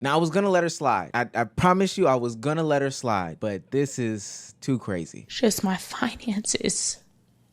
Now, I was going to let her slide. I promise you I was going to let her slide, but this is too crazy. Just my finances.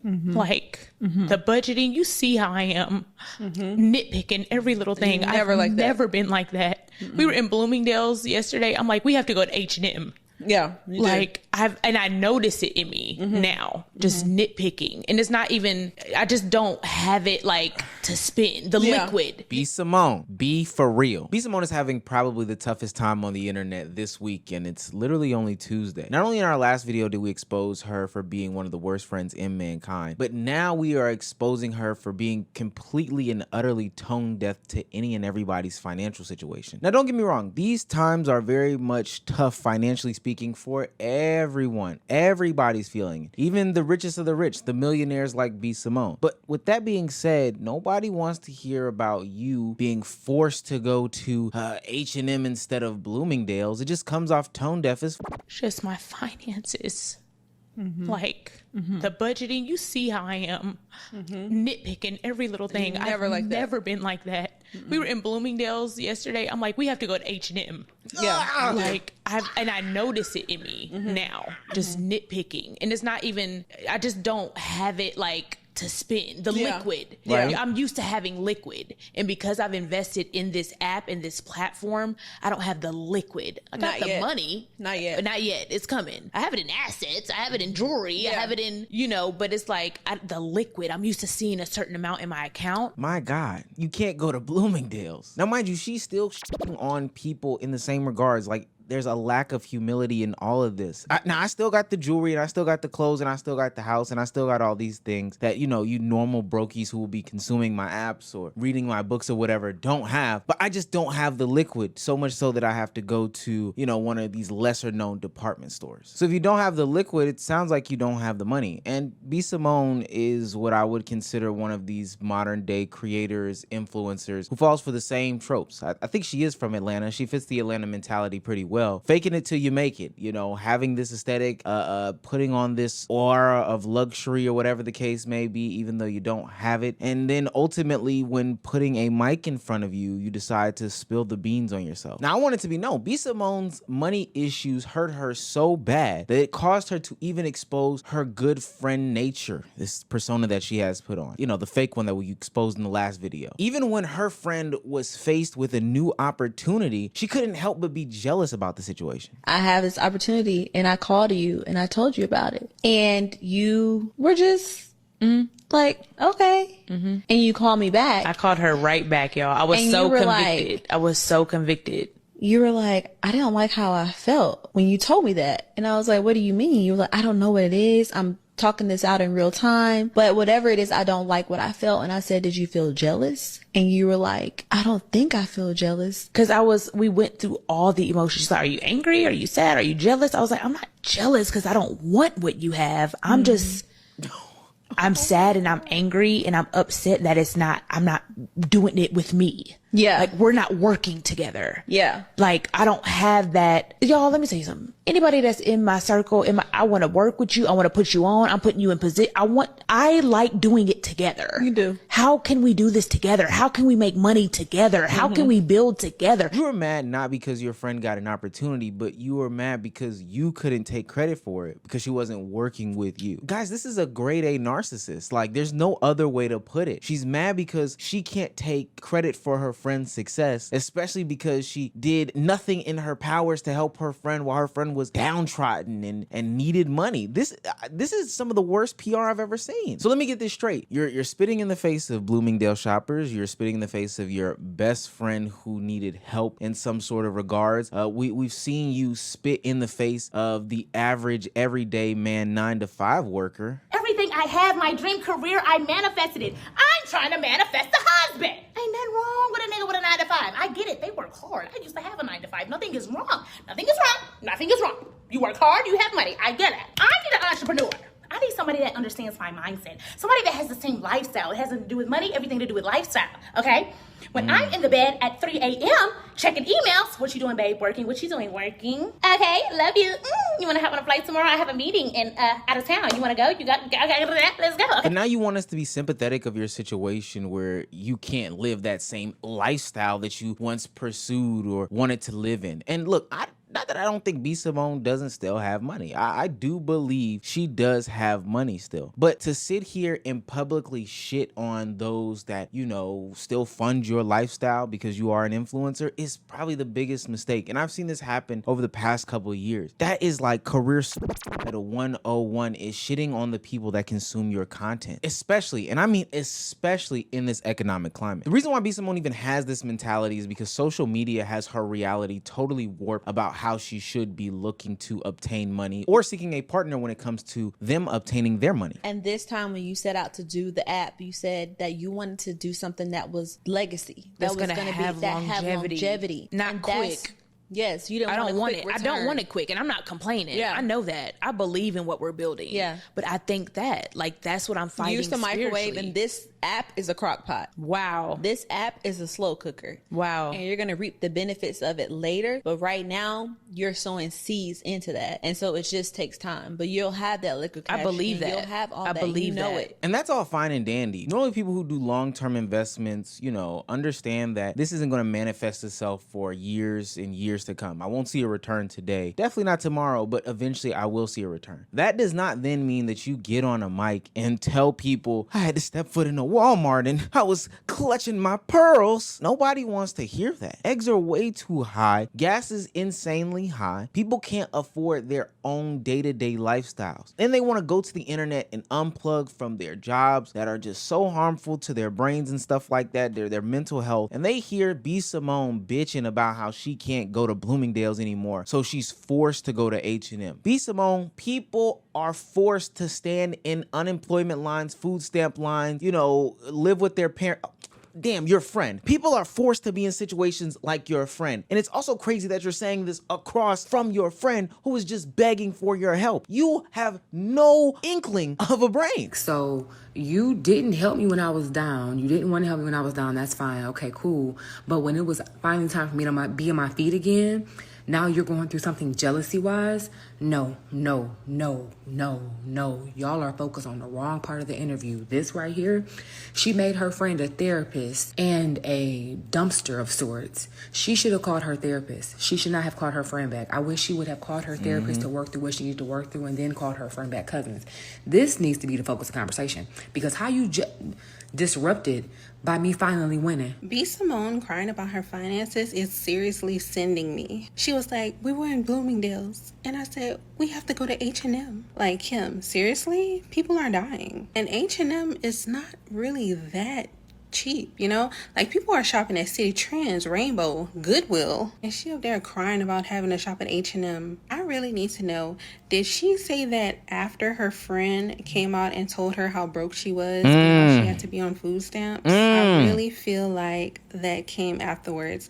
Like the budgeting, you see how I am nitpicking every little thing. I've never been like that. We were in Bloomingdale's yesterday. I'm like, we have to go to H&M. Yeah. Like I notice it in me now, just nitpicking. And it's not even, I just don't have it like to spend the liquid. B. Simone, be for real. B. Simone is having probably the toughest time on the internet this week, and it's literally only Tuesday. Not only in our last video did we expose her for being one of the worst friends in mankind, but now we are exposing her for being completely and utterly tone deaf to any and everybody's financial situation. Now, don't get me wrong, these times are very much tough financially speaking for everyone. Everybody's feeling it. Even the richest of the rich, the millionaires like B. Simone. But with that being said, nobody wants to hear about you being forced to go to H&M instead of Bloomingdale's. It just comes off tone deaf as Just my finances. Like the budgeting, you see how I am nitpicking every little thing. I've never been like that. We were in Bloomingdale's yesterday. I'm like, we have to go to H&M. Yeah. Like I notice it in me now, just nitpicking. And it's not even, I just don't have it like to spend the liquid. Right. I'm used to having liquid. And because I've invested in this app and this platform, I don't have the liquid. I got the money. Not yet. But not yet. It's coming. I have it in assets. I have it in jewelry. I have it in, but it's like the liquid. I'm used to seeing a certain amount in my account. my God, you can't go to Bloomingdale's. Now, mind you, she's still on people in the same regards. Like, there's a lack of humility in all of this. Now, I still got the jewelry, and I still got the clothes, and I still got the house, and I still got all these things that, you normal brokies who will be consuming my apps or reading my books or whatever don't have. But I just don't have the liquid, so much so that I have to go to, one of these lesser known department stores. So if you don't have the liquid, it sounds like you don't have the money. And B. Simone is what I would consider one of these modern day creators, influencers who falls for the same tropes. I think she is from Atlanta. She fits the Atlanta mentality pretty well. Faking it till you make it, having this aesthetic, putting on this aura of luxury or whatever the case may be, even though you don't have it. And then ultimately, when putting a mic in front of you, you decide to spill the beans on yourself. Now, I want it to be known, B. Simone's money issues hurt her so bad that it caused her to even expose her good friend nature, this persona that she has put on. The fake one that we exposed in the last video. Even when her friend was faced with a new opportunity, she couldn't help but be jealous about the situation. I have this opportunity and I called you and I told you about it. And you were just like, okay. And you called me back. I called her right back, y'all. I was so convicted. I was so convicted. You were like, I didn't like how I felt when you told me that. And I was like, what do you mean? You were like, I don't know what it is. I'm talking this out in real time, but whatever it is, I don't like what I felt. And I said, did you feel jealous? And you were like, I don't think I feel jealous. Cause we went through all the emotions. She's like, are you angry? Are you sad? Are you jealous? I was like, I'm not jealous cause I don't want what you have. I'm just, I'm sad and I'm angry and I'm upset that I'm not doing it with me. Yeah. Like we're not working together. Yeah. Like I don't have that. Y'all, let me tell you something. Anybody that's in my circle, I want to work with you. I want to put you on. I'm putting you in position. I like doing it together. You do. How can we do this together? How can we make money together? How can we build together? You were mad not because your friend got an opportunity, but you were mad because you couldn't take credit for it because she wasn't working with you. Guys, this is a grade A narcissist. Like, there's no other way to put it. She's mad because she can't take credit for her friend's success, especially because she did nothing in her powers to help her friend while her friend was downtrodden and needed money. This is some of the worst PR I've ever seen. So let me get this straight. You're spitting in the face of Bloomingdale shoppers. You're spitting in the face of your best friend who needed help in some sort of regards. We've seen you spit in the face of the average everyday man 9-to-5 worker. Everything I have, my dream career, I manifested it. I'm trying to manifest a husband. Ain't nothing wrong with a nigga with a 9-to-5. I get it. They work hard. I used to have a 9-to-5. Nothing is wrong. Nothing is wrong. Nothing is wrong. You work hard, you have money. I get it. I need an entrepreneur. I need somebody that understands my mindset. Somebody that has the same lifestyle. It has nothing to do with money, everything to do with lifestyle, okay? When I'm in the bed at 3 a.m. checking emails, what you doing, babe? Working? What you doing? Working? Okay, love you. You want to hop on a flight tomorrow? I have a meeting in out of town. You want to go? You got? Let's go. Okay. But now you want us to be sympathetic of your situation where you can't live that same lifestyle that you once pursued or wanted to live in. And look, not that I don't think B. Simone doesn't still have money. I do believe she does have money still. But to sit here and publicly shit on those that, you know, still fund your lifestyle because you are an influencer is probably the biggest mistake. And I've seen this happen over the past couple of years. That is like career at a 101 is shitting on the people that consume your content. Especially, and I mean especially in this economic climate. The reason why B. Simone even has this mentality is because social media has her reality totally warped about how she should be looking to obtain money or seeking a partner when it comes to them obtaining their money. And this time when you set out to do the app, you said that you wanted to do something that was legacy. That's was gonna have longevity. Not quick. Yes, you I don't want it. I don't want it quick, and I'm not complaining. Yeah, I know that. I believe in what we're building. Yeah, but I think that that's what I'm fighting. Use the microwave, and this app is a crock pot. Wow, this app is a slow cooker. Wow, and you're gonna reap the benefits of it later. But right now, you're sowing seeds into that, and so it just takes time. But you'll have that liquid cash. I believe that. You'll have all that. I believe you know that. it, and that's all fine and dandy. Normally, people who do long-term investments, you know, understand that this isn't going to manifest itself for years and years to come. I won't see a return today. Definitely not tomorrow, but eventually I will see a return. That does not then mean that you get on a mic and tell people, I had to step foot in a Walmart and I was clutching my pearls. Nobody wants to hear that. Eggs are way too high. Gas is insanely high. People can't afford their own day-to-day lifestyles. Then they want to go to the internet and unplug from their jobs that are just so harmful to their brains and stuff like that, their mental health. And they hear B. Simone bitching about how she can't go to Bloomingdale's anymore, so she's forced to go to H&M. B. Simone, people are forced to stand in unemployment lines, food stamp lines, you know, live with their parents. Damn, your friend. People are forced to be in situations like your friend. And it's also crazy that you're saying this across from your friend who is just begging for your help. You have no inkling of a brain. So you didn't help me when I was down. You didn't want to help me when I was down. That's fine. Okay, cool. But when it was finally time for me to be on my feet again, now you're going through something jealousy-wise? No. Y'all are focused on the wrong part of the interview. This right here, she made her friend a therapist and a dumpster of sorts. She should have called her therapist. She should not have called her friend back. I wish she would have called her therapist to work through what she needed to work through and then called her friend back cousins. This needs to be the focus of the conversation because how you disrupted by me finally winning. B. Simone crying about her finances is seriously sending me. She was like, we were in Bloomingdale's. And I said, we have to go to H&M. Like, Kim, seriously? People are dying. And H&M is not really that cheap, you know? Like, people are shopping at City Trends, Rainbow, Goodwill. And she up there crying about having to shop at H&M. I really need to know, did she say that after her friend came out and told her how broke she was and how she had to be on food stamps? I really feel like that came afterwards.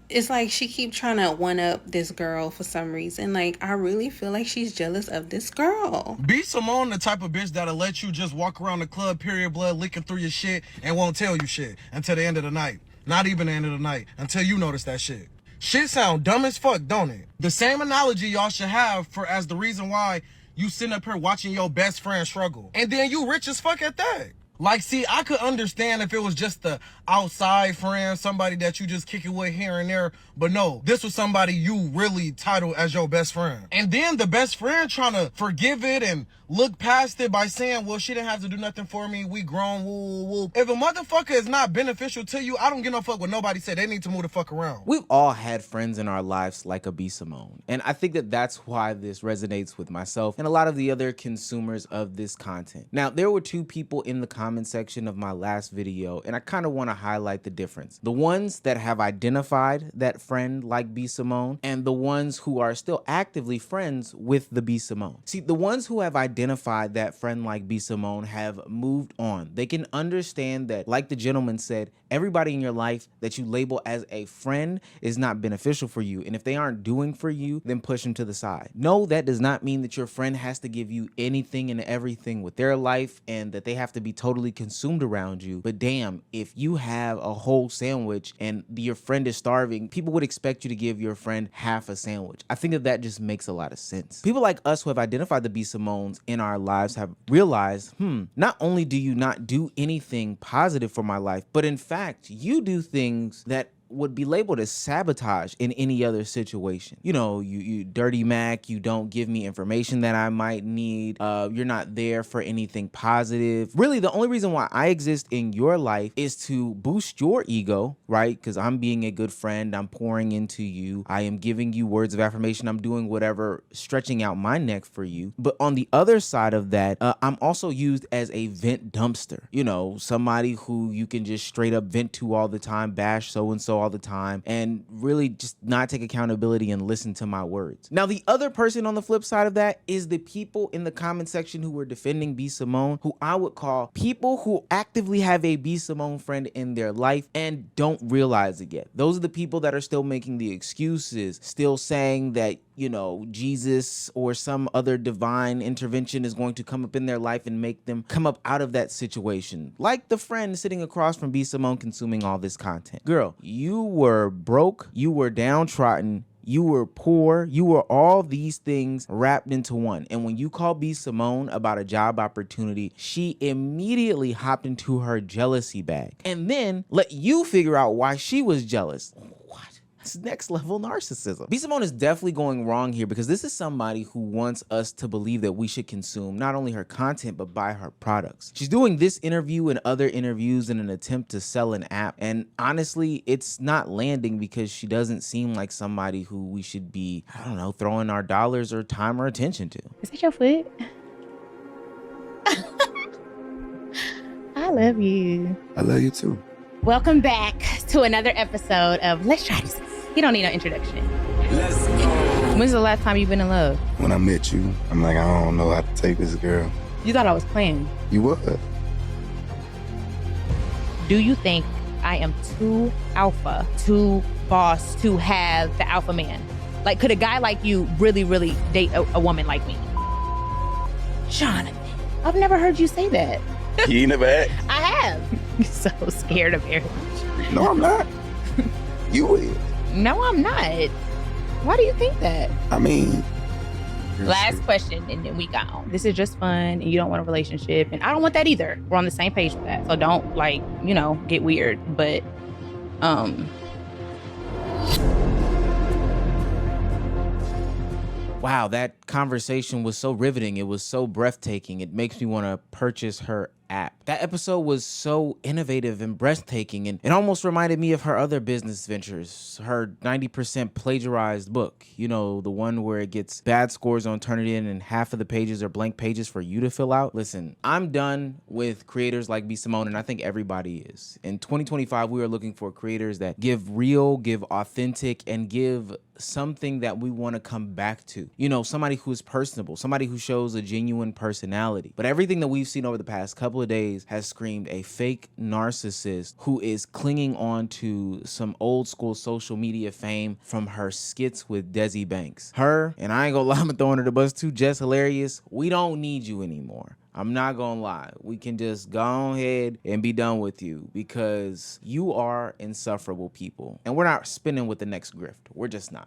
It's like she keep trying to one-up this girl for some reason. Like, I really feel like she's jealous of this girl. B. Simone the type of bitch that'll let you just walk around the club, period blood, licking through your shit, and won't tell you shit until the end of the night. Not even the end of the night, until you notice that shit. Shit sound dumb as fuck, don't it? The same analogy y'all should have for as the reason why you sitting up here watching your best friend struggle. And then you rich as fuck at that. Like, see, I could understand if it was just the outside friend, somebody that you just kick it with here and there. But no, this was somebody you really titled as your best friend. And then the best friend trying to forgive it and look past it by saying, well, she didn't have to do nothing for me. We grown, woo, woo. If a motherfucker is not beneficial to you, I don't give no fuck what nobody said. They need to move the fuck around. We've all had friends in our lives like a B. Simone. And I think that that's why this resonates with myself and a lot of the other consumers of this content. Now, there were two people in the comment section of my last video, and I kind of want to highlight the difference. The ones that have identified that friend like B. Simone and the ones who are still actively friends with the B. Simone. See, the ones who have identified identified that friend like B. Simone have moved on. They can understand that, like the gentleman said, everybody in your life that you label as a friend is not beneficial for you. And if they aren't doing for you, then push them to the side. No, that does not mean that your friend has to give you anything and everything with their life and that they have to be totally consumed around you. But damn, if you have a whole sandwich and your friend is starving, people would expect you to give your friend half a sandwich. I think that just makes a lot of sense. People like us who have identified the B. Simones in our lives have realized, not only do you not do anything positive for my life, but in fact, you do things that would be labeled as sabotage in any other situation. You know, you dirty Mac, you don't give me information that I might need. You're not there for anything positive. Really, the only reason why I exist in your life is to boost your ego, right? Because I'm being a good friend. I'm pouring into you. I am giving you words of affirmation. I'm doing whatever, stretching out my neck for you. But on the other side of that, I'm also used as a vent dumpster. You know, somebody who you can just straight up vent to all the time, bash so-and-so all the time, and really just not take accountability and listen to my words. Now, the other person on the flip side of that is the people in the comment section who were defending B. Simone, who I would call people who actively have a B. Simone friend in their life and don't realize it yet. Those are the people that are still making the excuses, still saying that, you know, Jesus or some other divine intervention is going to come up in their life and make them come up out of that situation. Like the friend sitting across from B. Simone consuming all this content. Girl, you were broke, you were downtrodden, you were poor, you were all these things wrapped into one. And when you call B. Simone about a job opportunity, she immediately hopped into her jealousy bag and then let you figure out why she was jealous. It's next level narcissism. B. Simone is definitely going wrong here because this is somebody who wants us to believe that we should consume not only her content, but buy her products. She's doing this interview and other interviews in an attempt to sell an app. And honestly, it's not landing because she doesn't seem like somebody who we should be, I don't know, throwing our dollars or time or attention to. Is that your foot? I love you. I love you too. Welcome back to another episode of Let's Try This. You don't need no introduction. Let's go. When's the last time you've been in love? When I met you, I'm like, I don't know how to take this girl. You thought I was playing. You what? Do you think I am too alpha, too boss to have the alpha man? Like, could a guy like you really, really date a woman like me? Jonathan, I've never heard you say that. You ain't never had? I have. You're so scared of marriage. No, I'm not. You is. No, I'm not. Why do you think that? I mean... Last question, and then we gone. This is just fun, and you don't want a relationship, and I don't want that either. We're on the same page with that. So don't, like, you know, get weird. But, Wow, that conversation was so riveting. It was so breathtaking. It makes me want to purchase her app. That episode was so innovative and breathtaking, and it almost reminded me of her other business ventures, her 90% plagiarized book. You know, the one where it gets bad scores on Turnitin and half of the pages are blank pages for you to fill out. Listen, I'm done with creators like B. Simone, and I think everybody is. In 2025, we are looking for creators that give real, give authentic, and give something that we want to come back to. You know, somebody who is personable, somebody who shows a genuine personality. But everything that we've seen over the past couple of days has screamed a fake narcissist who is clinging on to some old school social media fame from her skits with Desi Banks. Her, and I ain't gonna lie, I'm throwing her the bus too, Jess Hilarious, we don't need you anymore. I'm not gonna lie. We can just go ahead and be done with you because you are insufferable people. And we're not spinning with the next grift. We're just not.